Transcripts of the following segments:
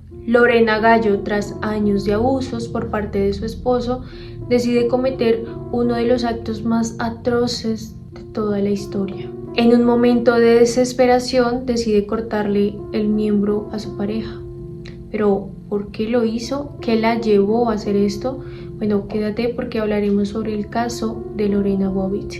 Lorena Gallo, tras años de abusos por parte de su esposo, decide cometer uno de los actos más atroces de toda la historia. En un momento de desesperación decide cortarle el miembro a su pareja. Pero, ¿por qué lo hizo? ¿Qué la llevó a hacer esto? Bueno, quédate porque hablaremos sobre el caso de Lorena Bobbitt.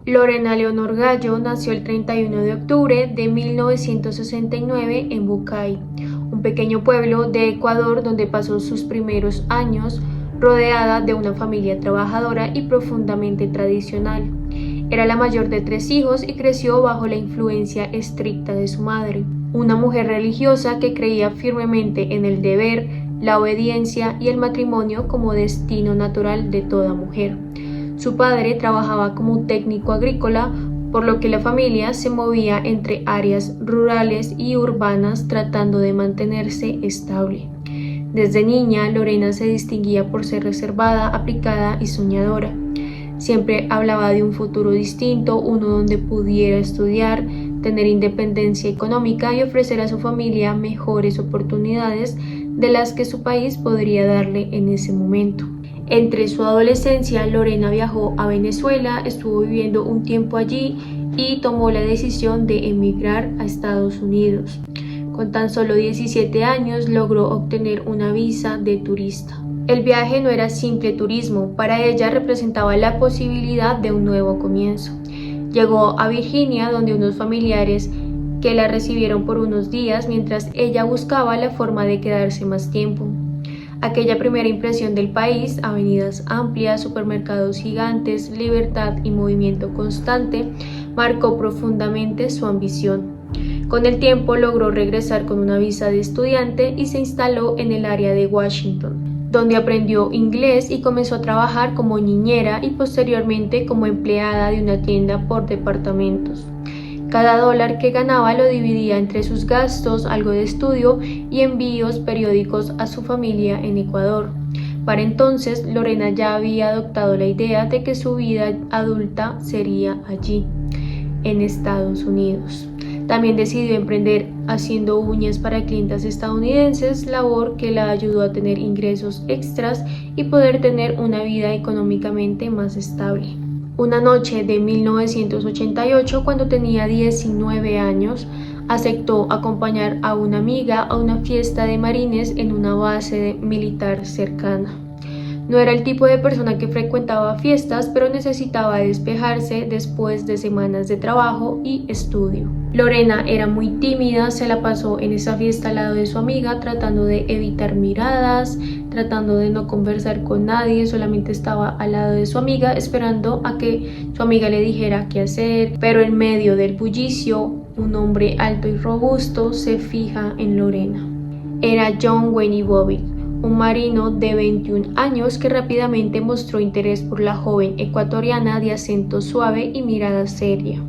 Lorena Leonor Gallo nació el 31 de octubre de 1969 en Bucay, un pequeño pueblo de Ecuador donde pasó sus primeros años rodeada de una familia trabajadora y profundamente tradicional. Era la mayor de 3 hijos y creció bajo la influencia estricta de su madre, una mujer religiosa que creía firmemente en el deber, la obediencia y el matrimonio como destino natural de toda mujer. Su padre trabajaba como técnico agrícola, por lo que la familia se movía entre áreas rurales y urbanas tratando de mantenerse estable. Desde niña, Lorena se distinguía por ser reservada, aplicada y soñadora. Siempre hablaba de un futuro distinto, uno donde pudiera estudiar, tener independencia económica y ofrecer a su familia mejores oportunidades de las que su país podría darle en ese momento. Entre su adolescencia, Lorena viajó a Venezuela, estuvo viviendo un tiempo allí y tomó la decisión de emigrar a Estados Unidos. Con tan solo 17 años logró obtener una visa de turista. El viaje no era simple turismo, para ella representaba la posibilidad de un nuevo comienzo. Llegó a Virginia, donde unos familiares que la recibieron por unos días mientras ella buscaba la forma de quedarse más tiempo. Aquella primera impresión del país, avenidas amplias, supermercados gigantes, libertad y movimiento constante, marcó profundamente su ambición. Con el tiempo logró regresar con una visa de estudiante y se instaló en el área de Washington, donde aprendió inglés y comenzó a trabajar como niñera y posteriormente como empleada de una tienda por departamentos. Cada dólar que ganaba lo dividía entre sus gastos, algo de estudio y envíos periódicos a su familia en Ecuador. Para entonces, Lorena ya había adoptado la idea de que su vida adulta sería allí, en Estados Unidos. También decidió emprender haciendo uñas para clientas estadounidenses, labor que la ayudó a tener ingresos extras y poder tener una vida económicamente más estable. Una noche de 1988, cuando tenía 19 años, aceptó acompañar a una amiga a una fiesta de marines en una base militar cercana. No era el tipo de persona que frecuentaba fiestas, pero necesitaba despejarse después de semanas de trabajo y estudio. Lorena era muy tímida, se la pasó en esa fiesta al lado de su amiga, tratando de evitar miradas, tratando de no conversar con nadie, solamente estaba al lado de su amiga, esperando a que su amiga le dijera qué hacer, pero en medio del bullicio, un hombre alto y robusto se fija en Lorena. Era John Wayne Bobbitt, un marino de 21 años que rápidamente mostró interés por la joven ecuatoriana de acento suave y mirada seria.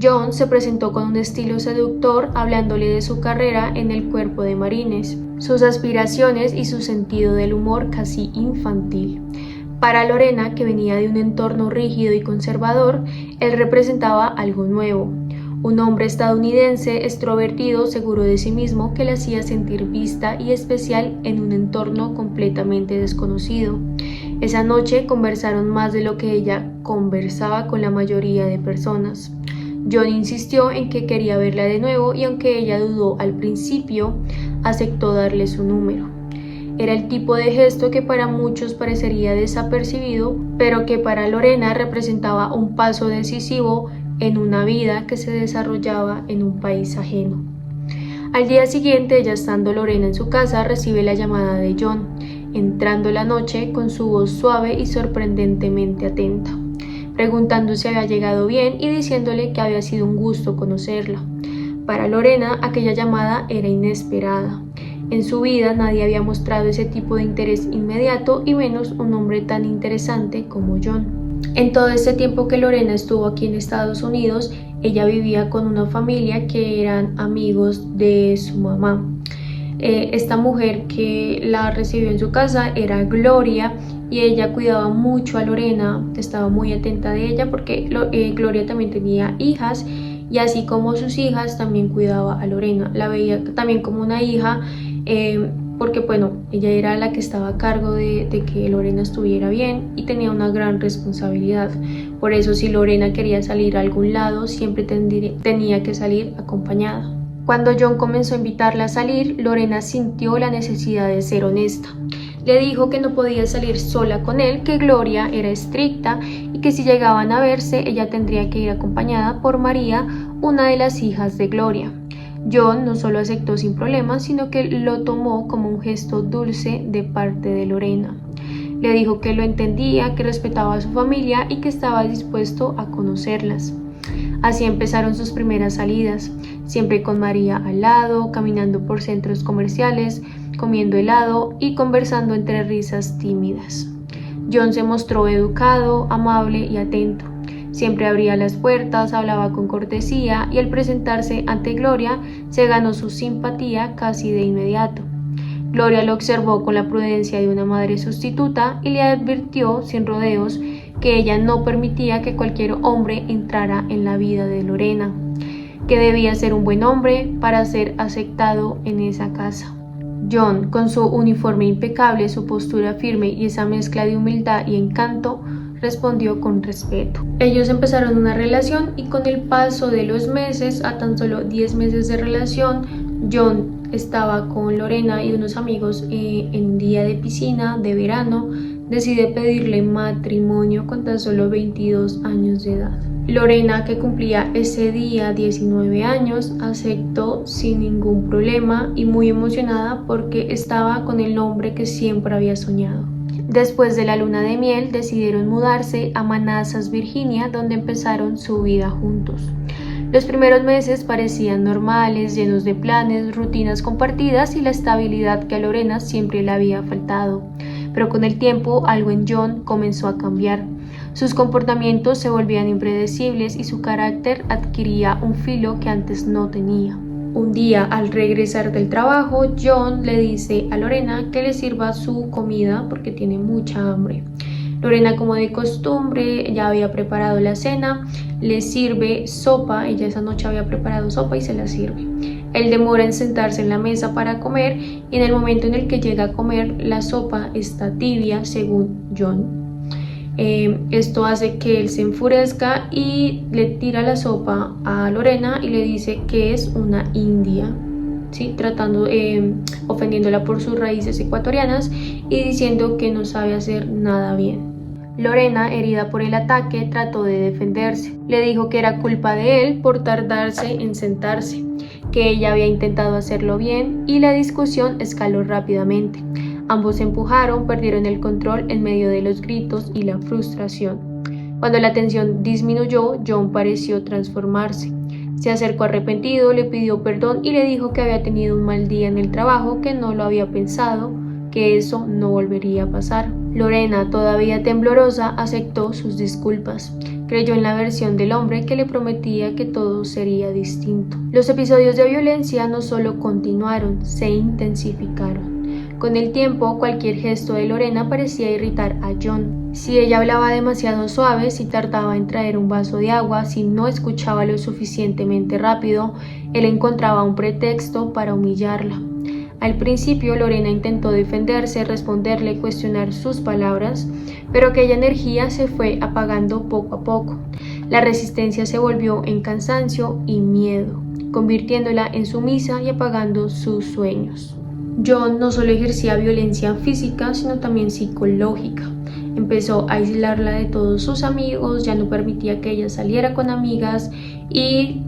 John se presentó con un estilo seductor, hablándole de su carrera en el cuerpo de marines, sus aspiraciones y su sentido del humor casi infantil. Para Lorena, que venía de un entorno rígido y conservador, él representaba algo nuevo. Un hombre estadounidense extrovertido, seguro de sí mismo, que la hacía sentir vista y especial en un entorno completamente desconocido. Esa noche conversaron más de lo que ella conversaba con la mayoría de personas. John insistió en que quería verla de nuevo y aunque ella dudó al principio, aceptó darle su número. Era el tipo de gesto que para muchos parecería desapercibido, pero que para Lorena representaba un paso decisivo en una vida que se desarrollaba en un país ajeno. Al día siguiente, ya estando Lorena en su casa, recibe la llamada de John, entrando la noche con su voz suave y sorprendentemente atenta, preguntando si había llegado bien y diciéndole que había sido un gusto conocerla. Para Lorena, aquella llamada era inesperada. En su vida nadie había mostrado ese tipo de interés inmediato y menos un hombre tan interesante como John. En todo este tiempo que Lorena estuvo aquí en Estados Unidos, ella vivía con una familia que eran amigos de su mamá. Esta mujer que la recibió en su casa era Gloria y ella cuidaba mucho a Lorena, estaba muy atenta de ella porque Gloria también tenía hijas y así como sus hijas también cuidaba a Lorena, la veía también como una hija porque bueno, ella era la que estaba a cargo de que Lorena estuviera bien y tenía una gran responsabilidad. Por eso si Lorena quería salir a algún lado siempre tenía que salir acompañada. Cuando John comenzó a invitarla a salir, Lorena sintió la necesidad de ser honesta. Le dijo que no podía salir sola con él, que Gloria era estricta y que si llegaban a verse ella tendría que ir acompañada por María, una de las hijas de Gloria. John no solo aceptó sin problemas, sino que lo tomó como un gesto dulce de parte de Lorena. Le dijo que lo entendía, que respetaba a su familia y que estaba dispuesto a conocerlas. Así empezaron sus primeras salidas, siempre con María al lado, caminando por centros comerciales, comiendo helado y conversando entre risas tímidas. John se mostró educado, amable y atento. Siempre abría las puertas, hablaba con cortesía y al presentarse ante Gloria se ganó su simpatía casi de inmediato. Gloria lo observó con la prudencia de una madre sustituta y le advirtió sin rodeos que ella no permitía que cualquier hombre entrara en la vida de Lorena, que debía ser un buen hombre para ser aceptado en esa casa. John, con su uniforme impecable, su postura firme y esa mezcla de humildad y encanto, respondió con respeto. Ellos empezaron una relación y con el paso de los meses, a tan solo 10 meses de relación, John estaba con Lorena y unos amigos en un día de piscina de verano. Decide pedirle matrimonio con tan solo 22 años de edad. Lorena, que cumplía ese día 19 años, aceptó sin ningún problema y muy emocionada porque estaba con el hombre que siempre había soñado. Después de la luna de miel decidieron mudarse a Manassas, Virginia, donde empezaron su vida juntos. Los primeros meses parecían normales, llenos de planes, rutinas compartidas y la estabilidad que a Lorena siempre le había faltado. Pero con el tiempo algo en John comenzó a cambiar. Sus comportamientos se volvían impredecibles y su carácter adquiría un filo que antes no tenía. Un día, al regresar del trabajo, John le dice a Lorena que le sirva su comida porque tiene mucha hambre. Lorena, como de costumbre, ya había preparado la cena, le sirve sopa, ella esa noche había preparado sopa y se la sirve. Él demora en sentarse en la mesa para comer y en el momento en el que llega a comer, la sopa está tibia, según John. Esto hace que él se enfurezca y le tira la sopa a Lorena y le dice que es una india, ¿sí? Ofendiéndola por sus raíces ecuatorianas y diciendo que no sabe hacer nada bien. Lorena, herida por el ataque, trató de defenderse. Le dijo que era culpa de él por tardarse en sentarse, que ella había intentado hacerlo bien y la discusión escaló rápidamente. Ambos se empujaron, perdieron el control en medio de los gritos y la frustración. Cuando la tensión disminuyó, John pareció transformarse. Se acercó arrepentido, le pidió perdón y le dijo que había tenido un mal día en el trabajo, que no lo había pensado, que eso no volvería a pasar. Lorena, todavía temblorosa, aceptó sus disculpas. Creyó en la versión del hombre que le prometía que todo sería distinto. Los episodios de violencia no solo continuaron, se intensificaron. Con el tiempo, cualquier gesto de Lorena parecía irritar a John. Si ella hablaba demasiado suave, si tardaba en traer un vaso de agua, si no escuchaba lo suficientemente rápido, él encontraba un pretexto para humillarla. Al principio, Lorena intentó defenderse, responderle, cuestionar sus palabras, pero aquella energía se fue apagando poco a poco. La resistencia se volvió en cansancio y miedo, convirtiéndola en sumisa y apagando sus sueños. John no solo ejercía violencia física, sino también psicológica. Empezó a aislarla de todos sus amigos, ya no permitía que ella saliera con amigas y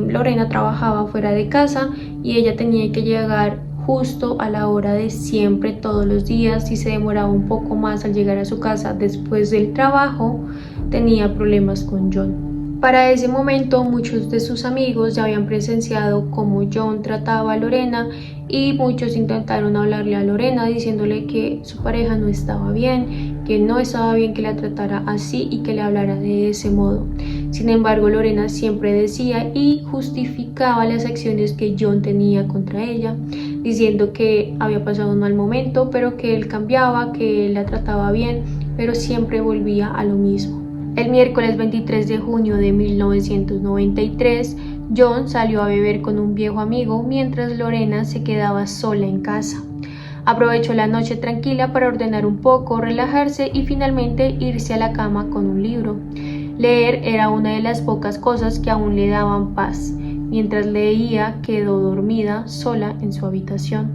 Lorena trabajaba fuera de casa y ella tenía que llegar justo a la hora de siempre, todos los días. Si se demoraba un poco más al llegar a su casa después del trabajo, tenía problemas con John. Para ese momento, muchos de sus amigos ya habían presenciado cómo John trataba a Lorena y muchos intentaron hablarle a Lorena diciéndole que su pareja no estaba bien, que no estaba bien que la tratara así y que le hablara de ese modo. Sin embargo, Lorena siempre decía y justificaba las acciones que John tenía contra ella. diciendo que había pasado un mal momento, pero que él cambiaba, que él la trataba bien, pero siempre volvía a lo mismo. El miércoles 23 de junio de 1993, John salió a beber con un viejo amigo mientras Lorena se quedaba sola en casa. Aprovechó la noche tranquila para ordenar un poco, relajarse y finalmente irse a la cama con un libro. Leer era una de las pocas cosas que aún le daban paz. Mientras leía, quedó dormida sola en su habitación.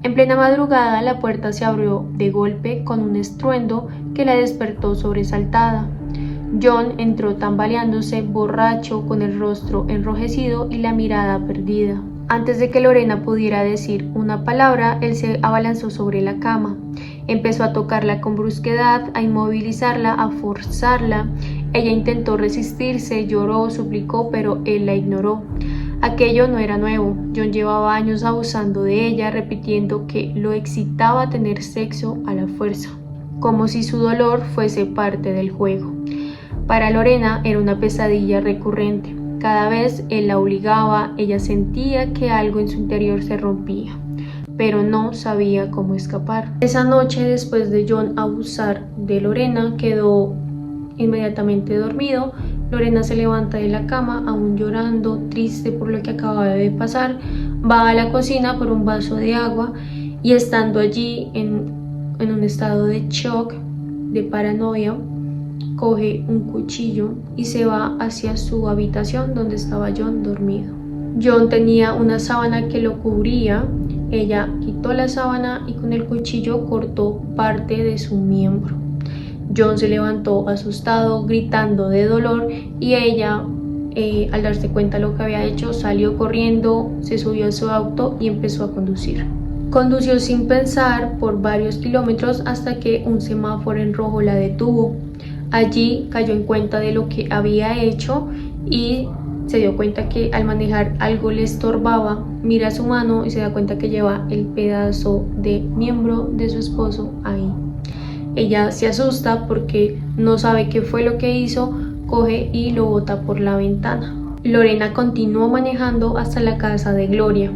En plena madrugada, la puerta se abrió de golpe con un estruendo que la despertó sobresaltada. John entró tambaleándose, borracho, con el rostro enrojecido y la mirada perdida. Antes de que Lorena pudiera decir una palabra, él se abalanzó sobre la cama. Empezó a tocarla con brusquedad, a inmovilizarla, a forzarla. Ella intentó resistirse, lloró, suplicó, pero él la ignoró. Aquello no era nuevo. John llevaba años abusando de ella, repitiendo que lo excitaba tener sexo a la fuerza, como si su dolor fuese parte del juego. Para Lorena era una pesadilla recurrente. Cada vez él la obligaba, ella sentía que algo en su interior se rompía, pero no sabía cómo escapar. Esa noche, después de John abusar de Lorena, quedó inmediatamente dormido. Lorena se levanta de la cama, aún llorando, triste por lo que acababa de pasar. Va a la cocina por un vaso de agua y estando allí en un estado de shock, de paranoia, coge un cuchillo y se va hacia su habitación donde estaba John dormido. John tenía una sábana que lo cubría. Ella quitó la sábana y con el cuchillo cortó parte de su miembro. John se levantó asustado, gritando de dolor, y ella, al darse cuenta de lo que había hecho, salió corriendo, se subió a su auto y empezó a conducir. Condució sin pensar por varios kilómetros hasta que un semáforo en rojo la detuvo. Allí cayó en cuenta de lo que había hecho y se dio cuenta que al manejar algo le estorbaba. Mira su mano y se da cuenta que lleva el pedazo de miembro de su esposo ahí. Ella se asusta porque no sabe qué fue lo que hizo, coge y lo bota por la ventana. Lorena continuó manejando hasta la casa de Gloria.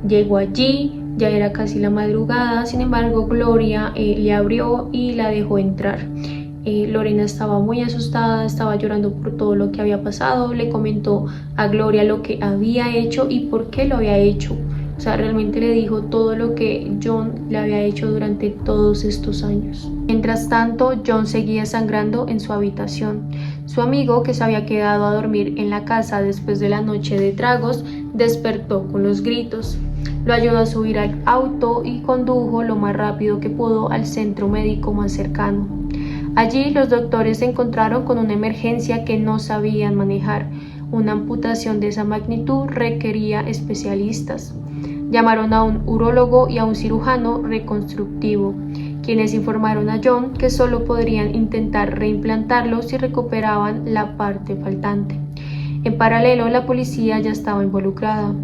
Llegó allí, ya era casi la madrugada, sin embargo Gloria le abrió y la dejó entrar. Lorena estaba muy asustada, estaba llorando por todo lo que había pasado. Le comentó a Gloria lo que había hecho y por qué lo había hecho. O sea, realmente le dijo todo lo que John le había hecho durante todos estos años. Mientras tanto, John seguía sangrando en su habitación. Su amigo, que se había quedado a dormir en la casa después de la noche de tragos, despertó con los gritos. Lo ayudó a subir al auto y condujo lo más rápido que pudo al centro médico más cercano. Allí los doctores se encontraron con una emergencia que no sabían manejar. Una amputación de esa magnitud requería especialistas. Llamaron a un urólogo y a un cirujano reconstructivo, quienes informaron a John que solo podrían intentar reimplantarlo si recuperaban la parte faltante. En paralelo, la policía ya estaba involucrada.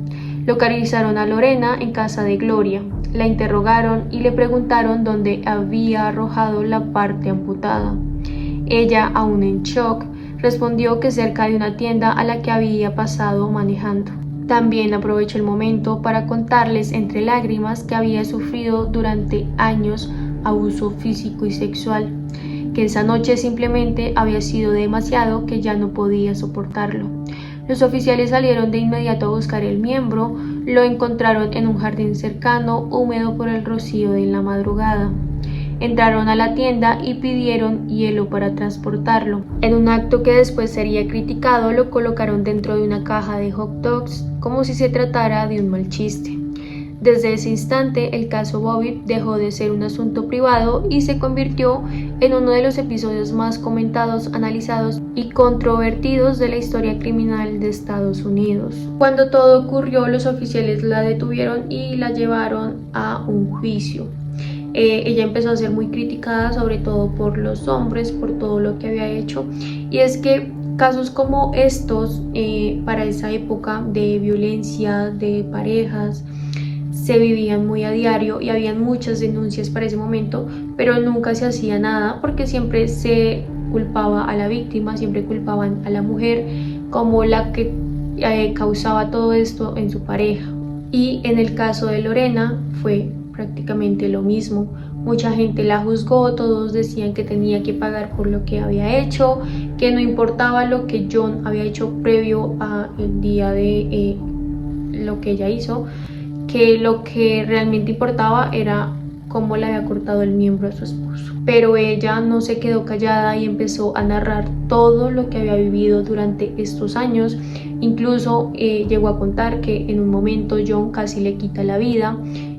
Localizaron a Lorena en casa de Gloria. La interrogaron y le preguntaron dónde había arrojado la parte amputada. Ella, aún en shock, respondió que cerca de una tienda a la que había pasado manejando. También aprovechó el momento para contarles entre lágrimas que había sufrido durante años abuso físico y sexual, que esa noche simplemente había sido demasiado, que ya no podía soportarlo. Los oficiales salieron de inmediato a buscar el miembro. Lo encontraron en un jardín cercano, húmedo por el rocío de la madrugada. Entraron a la tienda y pidieron hielo para transportarlo. En un acto que después sería criticado, lo colocaron dentro de una caja de hot dogs, como si se tratara de un mal chiste. Desde ese instante, el caso Bobby dejó de ser un asunto privado y se convirtió en uno de los episodios más comentados, analizados y controvertidos de la historia criminal de Estados Unidos. Cuando todo ocurrió, los oficiales la detuvieron y la llevaron a un juicio. Ella empezó a ser muy criticada, sobre todo por los hombres, por todo lo que había hecho, y es que casos como estos, para esa época de violencia de parejas, se vivían muy a diario y habían muchas denuncias para ese momento, pero nunca se hacía nada porque siempre se culpaba a la víctima, siempre culpaban a la mujer como la que causaba todo esto en su pareja. Y en el caso de Lorena fue prácticamente lo mismo. Mucha gente la juzgó, todos decían que tenía que pagar por lo que había hecho, que no importaba lo que John había hecho previo al día de lo que ella hizo, que lo que realmente importaba era cómo le había cortado el miembro a su esposo. Pero ella no se quedó callada y empezó a narrar todo lo que había vivido durante estos años. Incluso llegó a contar que en un momento John casi le quita la vida.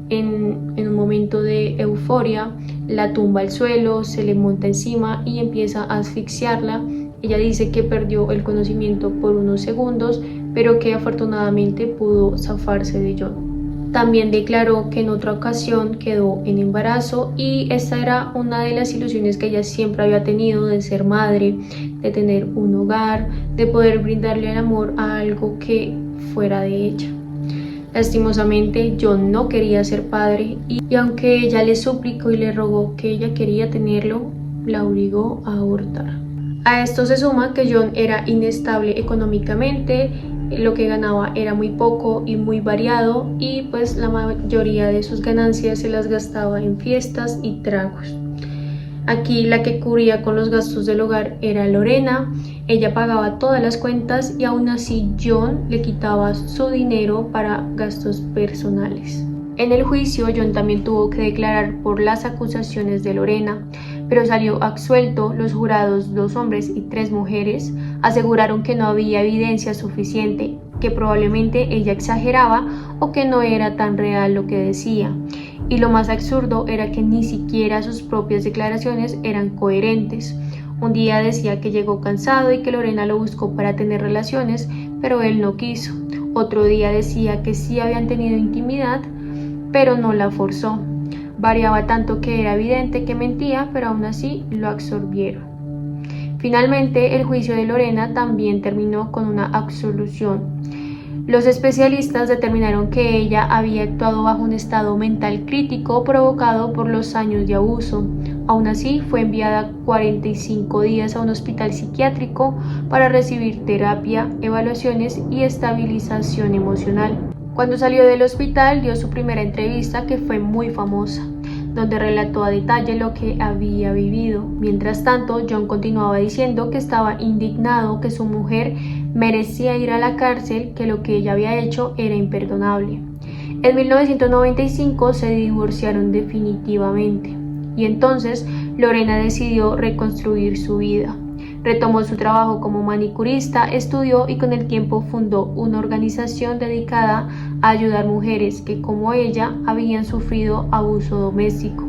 En un momento de euforia la tumba al suelo, se le monta encima y empieza a asfixiarla. Ella dice que perdió el conocimiento por unos segundos, pero que afortunadamente pudo zafarse de John. También declaró que en otra ocasión quedó en embarazo y esta era una de las ilusiones que ella siempre había tenido, de ser madre, de tener un hogar, de poder brindarle el amor a algo que fuera de ella. Lastimosamente John no quería ser padre y aunque ella le suplicó y le rogó que ella quería tenerlo, la obligó a abortar. A esto se suma que John era inestable económicamente, lo que ganaba era muy poco y muy variado y pues la mayoría de sus ganancias se las gastaba en fiestas y tragos. Aquí la que cubría con los gastos del hogar era Lorena. Ella pagaba todas las cuentas y aún así John le quitaba su dinero para gastos personales. En el juicio John también tuvo que declarar por las acusaciones de Lorena, pero salió absuelto. Los jurados, 2 hombres y 3 mujeres, aseguraron que no había evidencia suficiente, que probablemente ella exageraba o que no era tan real lo que decía. Y lo más absurdo era que ni siquiera sus propias declaraciones eran coherentes. Un día decía que llegó cansado y que Lorena lo buscó para tener relaciones, pero él no quiso. Otro día decía que sí habían tenido intimidad, pero no la forzó. Variaba tanto que era evidente que mentía, pero aún así lo absorbieron. Finalmente, el juicio de Lorena también terminó con una absolución. Los especialistas determinaron que ella había actuado bajo un estado mental crítico provocado por los años de abuso. Aún así, fue enviada 45 días a un hospital psiquiátrico para recibir terapia, evaluaciones y estabilización emocional. Cuando salió del hospital, dio su primera entrevista, que fue muy famosa, donde relató a detalle lo que había vivido. Mientras tanto, John continuaba diciendo que estaba indignado, que su mujer merecía ir a la cárcel, que lo que ella había hecho era imperdonable. En 1995 se divorciaron definitivamente y entonces Lorena decidió reconstruir su vida. Retomó su trabajo como manicurista, estudió y con el tiempo fundó una organización dedicada a ayudar mujeres que, como ella, habían sufrido abuso doméstico.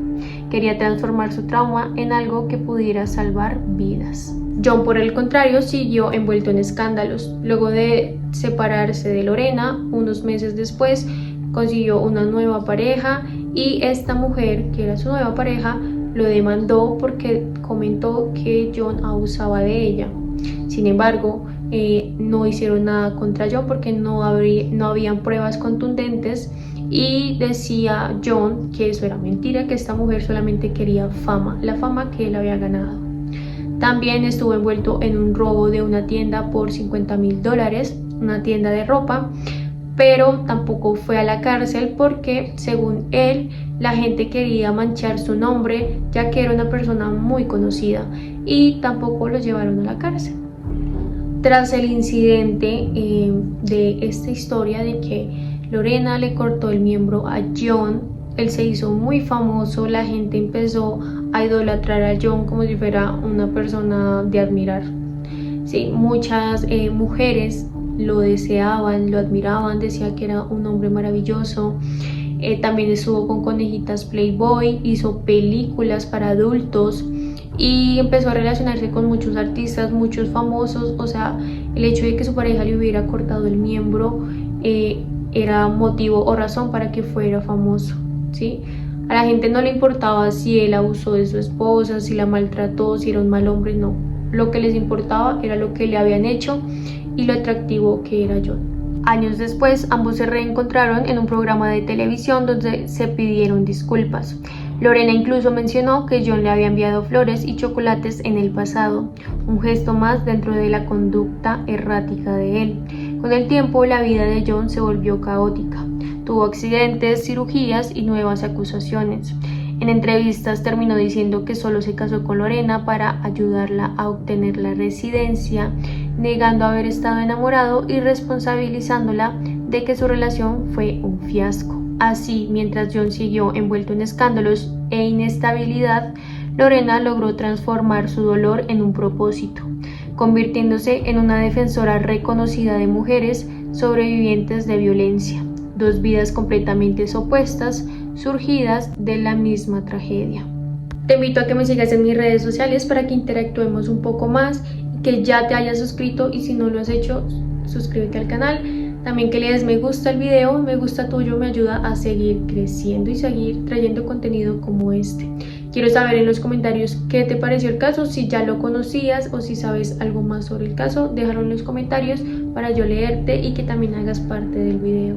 Quería transformar su trauma en algo que pudiera salvar vidas. John, por el contrario, siguió envuelto en escándalos. Luego de separarse de Lorena, unos meses después, consiguió una nueva pareja y esta mujer, que era su nueva pareja, lo demandó porque comentó que John abusaba de ella. Sin embargo, no hicieron nada contra John porque no habían pruebas contundentes y decía John que eso era mentira, que esta mujer solamente quería fama, la fama que él había ganado. También estuvo envuelto en un robo de una tienda por $50,000, una tienda de ropa, pero tampoco fue a la cárcel porque, según él, la gente quería manchar su nombre, ya que era una persona muy conocida, y tampoco lo llevaron a la cárcel. Tras el incidente de esta historia de que Lorena le cortó el miembro a John, él se hizo muy famoso, la gente empezó a idolatrar a John como si fuera una persona de admirar. Sí, muchas mujeres lo deseaban, lo admiraban, decía que era un hombre maravilloso. También estuvo con conejitas Playboy, hizo películas para adultos y empezó a relacionarse con muchos artistas, muchos famosos. O sea, el hecho de que su pareja le hubiera cortado el miembro era motivo o razón para que fuera famoso, ¿sí? A la gente no le importaba si él abusó de su esposa, si la maltrató, si era un mal hombre, no. Lo que les importaba era lo que le habían hecho y lo atractivo que era John. Años después, ambos se reencontraron en un programa de televisión donde se pidieron disculpas. Lorena incluso mencionó que John le había enviado flores y chocolates en el pasado, un gesto más dentro de la conducta errática de él. Con el tiempo, la vida de John se volvió caótica. tuvo accidentes, cirugías y nuevas acusaciones. En entrevistas terminó diciendo que solo se casó con Lorena para ayudarla a obtener la residencia, negando haber estado enamorado y responsabilizándola de que su relación fue un fiasco. Así, mientras John siguió envuelto en escándalos e inestabilidad, Lorena logró transformar su dolor en un propósito, convirtiéndose en una defensora reconocida de mujeres sobrevivientes de violencia. Dos vidas completamente opuestas, surgidas de la misma tragedia. Te invito a que me sigas en mis redes sociales para que interactuemos un poco más, que ya te hayas suscrito y si no lo has hecho, suscríbete al canal. También que le des me gusta al video, me gusta tuyo me ayuda a seguir creciendo y seguir trayendo contenido como este. Quiero saber en los comentarios qué te pareció el caso, si ya lo conocías o si sabes algo más sobre el caso, déjalo en los comentarios para yo leerte y que también hagas parte del video.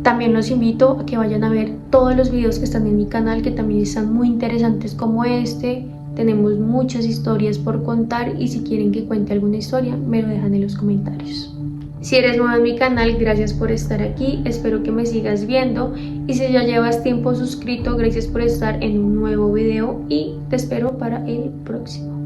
También los invito a que vayan a ver todos los videos que están en mi canal, que también están muy interesantes como este. Tenemos muchas historias por contar y si quieren que cuente alguna historia, me lo dejan en los comentarios. Si eres nuevo en mi canal, gracias por estar aquí, espero que me sigas viendo y si ya llevas tiempo suscrito, gracias por estar en un nuevo video y te espero para el próximo.